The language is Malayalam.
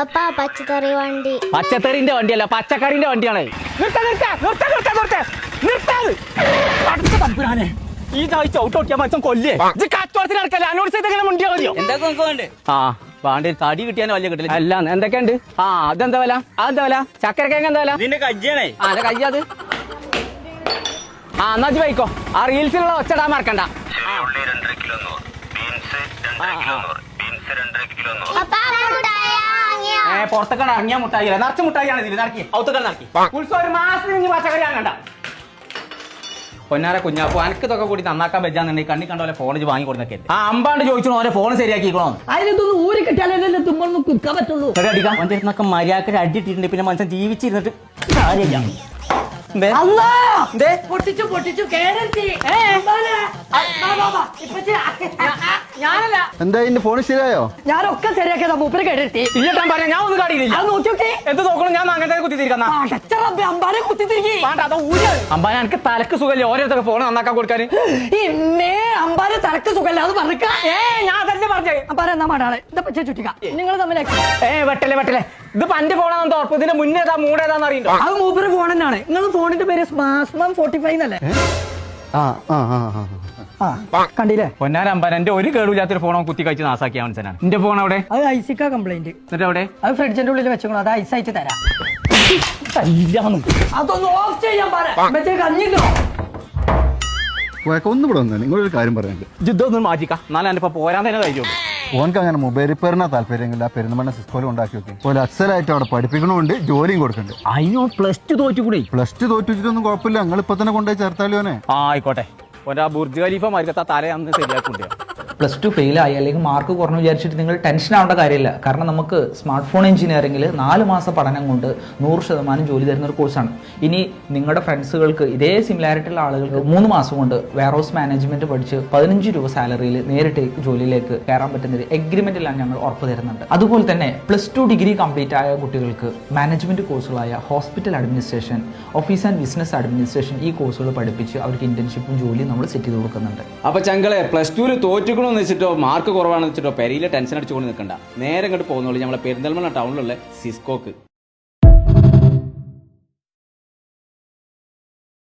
അപ്പാ പച്ചക്കറി വണ്ടി. പച്ചക്കറിന്റെ വണ്ടിയല്ല, പച്ചക്കറിന്റെ വണ്ടിയാണ്. ഈ ചവിട്ടോട്ടിയാ മച്ചം കൊല്ലേ കച്ചവടത്തിന് നടക്കല്ലേ അനോട് ചെയ്തെങ്ങനെ മുണ്ടിയാ മതിയോ? ആ വാണ്ടി തടി കിട്ടിയാലും വലിയ കിട്ടില്ല. അല്ല എന്തൊക്കെയുണ്ട്? ആ അതെന്താ വില? അതെന്താ വില? ചക്കരക്കേങ്ങ എന്താ വില? ഇതിന്റെ കജ്ജിയാണേ. ആ അതെ കയ്യത്. ആ എന്നാ പോയിക്കോ. ആ റീൽസിലുള്ള ഒച്ചടാൻ മറക്കണ്ട. പുറത്തൊക്കെ ഇറങ്ങിയ മുട്ടായി നിറച്ച് മുട്ടായിയാണ് ഇതിൽ നടക്കി ഔത്തൊക്കെ നടക്കി ഉത്സവം ഒരു മാസത്തിന് ഇനി പച്ചക്കറി വാങ്ങണ്ട. പൊന്നാര കുഞ്ഞാപ്പോ അനക്ക് ഇതൊക്കെ കൂടി നന്നാക്കാൻ പറ്റാന്നുണ്ടെങ്കിൽ കണ്ണി കണ്ട പോലെ ഫോൺ വാങ്ങി കൊടുത്തൊക്കെ ആ അമ്പാണ്ട് ചോദിച്ചോ ഓരോ ഫോൺ ശരിയാക്കിക്കണോ? അതിനൊന്നും ഊരി കിട്ടാലേ തുമ്മൊന്നും കുക്കാൻ പറ്റുള്ളൂ. അടിക്കാം വന്നിരുന്നൊക്കെ മര്യാദക്ക് അടിയിട്ടിട്ടുണ്ട്. പിന്നെ മനുഷ്യൻ ജീവിച്ചിരുന്നിട്ട് കാര്യമില്ല. പൊട്ടിച്ചു പൊട്ടിച്ചു കേരളത്തി ഞാനല്ല. എന്താ ഇതിന്റെ ഫോൺ ശരിയായോ? ഞാനൊക്കെ ശരിയാക്കിയതാ. മൂപ്പര് കേട്ടി ഇല്ലട്ടാൻ പറയാം. ഞാൻ ഒന്നും കാണിയില്ല. അത് നോക്കിയോക്കെ എന്ത് നോക്കണം? ഞാൻ അങ്ങനെ കുത്തിത്തിരിക്കുന്ന അമ്പാനെ കുത്തിത്തിരികെ അമ്പാനെ എനിക്ക് തലക്ക് സുഖല്ലേ ഓരോരുത്തർക്ക് ഫോൺ നന്നാക്കാൻ കൊടുക്കാൻ. ഇന്നേ അമ്പാനെ തലക്ക് സുഖല്ല അത് പറഞ്ഞ. ഞാൻ അതല്ലേ പറഞ്ഞേ. അമ്പാനെ എന്നാ മാടാളെ എന്താ പച്ച ചുറ്റിക്ക നിങ്ങൾ തമ്മിലേക്ക് വെട്ടല്ലേ വെട്ടല്ലേ. ഇത് പന്റെ ഫോണാണെന്ന് ഉറപ്പ്. ഇതിന്റെ മുന്നേതാ മൂടേതാന്ന് അറിയണ്ടോ? അത് മൂപ്പര് ഫോൺ തന്നെയാണ്. നിങ്ങൾ ഫോണിന്റെ പേര് സ്മാർട്ട്ഫോൺ 45 എന്നല്ലേ? കണ്ടില്ലേ പൊന്നാരമ്പാൻ എന്റെ ഒരു കേടുമില്ലാത്തൊരു ഫോണോ കുത്തി കഴിച്ച് നാസാക്കിയ മനസ്സിലാണ്. എന്റെ ഫോൺ അവിടെ അത് ഐസിക്ക കംപ്ലൈന്റ്. എന്നിട്ട് അവിടെ അത് ഫ്രിഡ്ജിന്റെ ഉള്ളിൽ വെച്ചോളൂ. അത് ഐസായിട്ട് തരാം. അതൊന്ന് ഓഫ് ചെയ്യാൻ പറയാ കഞ്ഞില്ലോ. ഒന്നും ഇവിടെ വന്നേ. നിങ്ങളൊരു കാര്യം പറയാനുണ്ട്. യുദ്ധമൊന്നും മാറ്റിക്കാം. എന്നാലും എന്റെ ഇപ്പൊ പോരാൻ തന്നെ കഴിയുള്ളൂ. ഓനക്ക് അങ്ങനെ മൊബൈൽ റിപ്പയറിനാ താല്പര്യമില്ല. പെരുന്തമണ്ണ സിസ്കോയിൽ ഉണ്ടാക്കി വെക്കും. പോലെ അക്സലായിട്ട് അവിടെ പഠിപ്പിക്കണമുണ്ട്, ജോലിയും കൊടുക്കുന്നുണ്ട്. അതിനോ +2 തോറ്റുകൂടെ? +2 തോറ്റിട്ടൊന്നും കുഴപ്പമില്ല. നിങ്ങൾ ഇപ്പൊ തന്നെ കൊണ്ടുപോയി ചേർത്താലോനെ. ആയിക്കോട്ടെ. ഒരാ ബുർജ് ഖലീഫ മരിക്കത്ത തല അന്ന് ശരിയാക്കൂല. +2 ഫെയിലായി അല്ലെങ്കിൽ മാർക്ക് കുറഞ്ഞു വിചാരിച്ചിട്ട് നിങ്ങൾ ടെൻഷൻ ആവേണ്ട കാര്യമില്ല. കാരണം നമുക്ക് സ്മാർട്ട് ഫോൺ എഞ്ചിനീയറിംഗിൽ 4 മാസ പഠനം കൊണ്ട് 100% ജോലി തരുന്ന ഒരു കോഴ്സാണ്. ഇനി നിങ്ങളുടെ ഫ്രണ്ട്സുകൾക്ക് ഇതേ സിമിലാരിറ്റി ഉള്ള ആളുകൾക്ക് 3 മാസം കൊണ്ട് വെയർ ഹൗസ് മാനേജ്മെന്റ് പഠിച്ച് 15 രൂപ സാലറിയിൽ നേരിട്ട് ജോലിയിലേക്ക് കയറാൻ പറ്റുന്ന ഒരു എഗ്രിമെന്റിലാണ് ഞങ്ങൾ ഉറപ്പ് തരുന്നുണ്ട്. അതുപോലെ തന്നെ +2 ഡിഗ്രി കംപ്ലീറ്റ് ആയ കുട്ടികൾക്ക് മാനേജ്മെന്റ് കോഴ്സുകളായ hospital administration, office and business administration ഈ കോഴ്സുകൾ പഠിപ്പിച്ച് അവർക്ക് ഇന്റേൺഷിപ്പും ജോലിയും നമ്മൾ സെറ്റ് ചെയ്ത് കൊടുക്കുന്നുണ്ട്. അപ്പൊ ചങ്കളെ +2 തോറ്റുക്കണോ വെച്ചിട്ടോ മാർക്ക് കുറവാണെന്ന് വെച്ചിട്ടോ പെരയിലെ ടെൻഷൻ അടിച്ചുകൊണ്ട് നിൽക്കണ്ട. നേരെ ഇങ്ങോട്ട് പോകുന്നുള്ളൂ നമ്മളെ പെരിന്തൽമണ്ണ ടൗണിലുള്ള സിസ്കോക്ക്.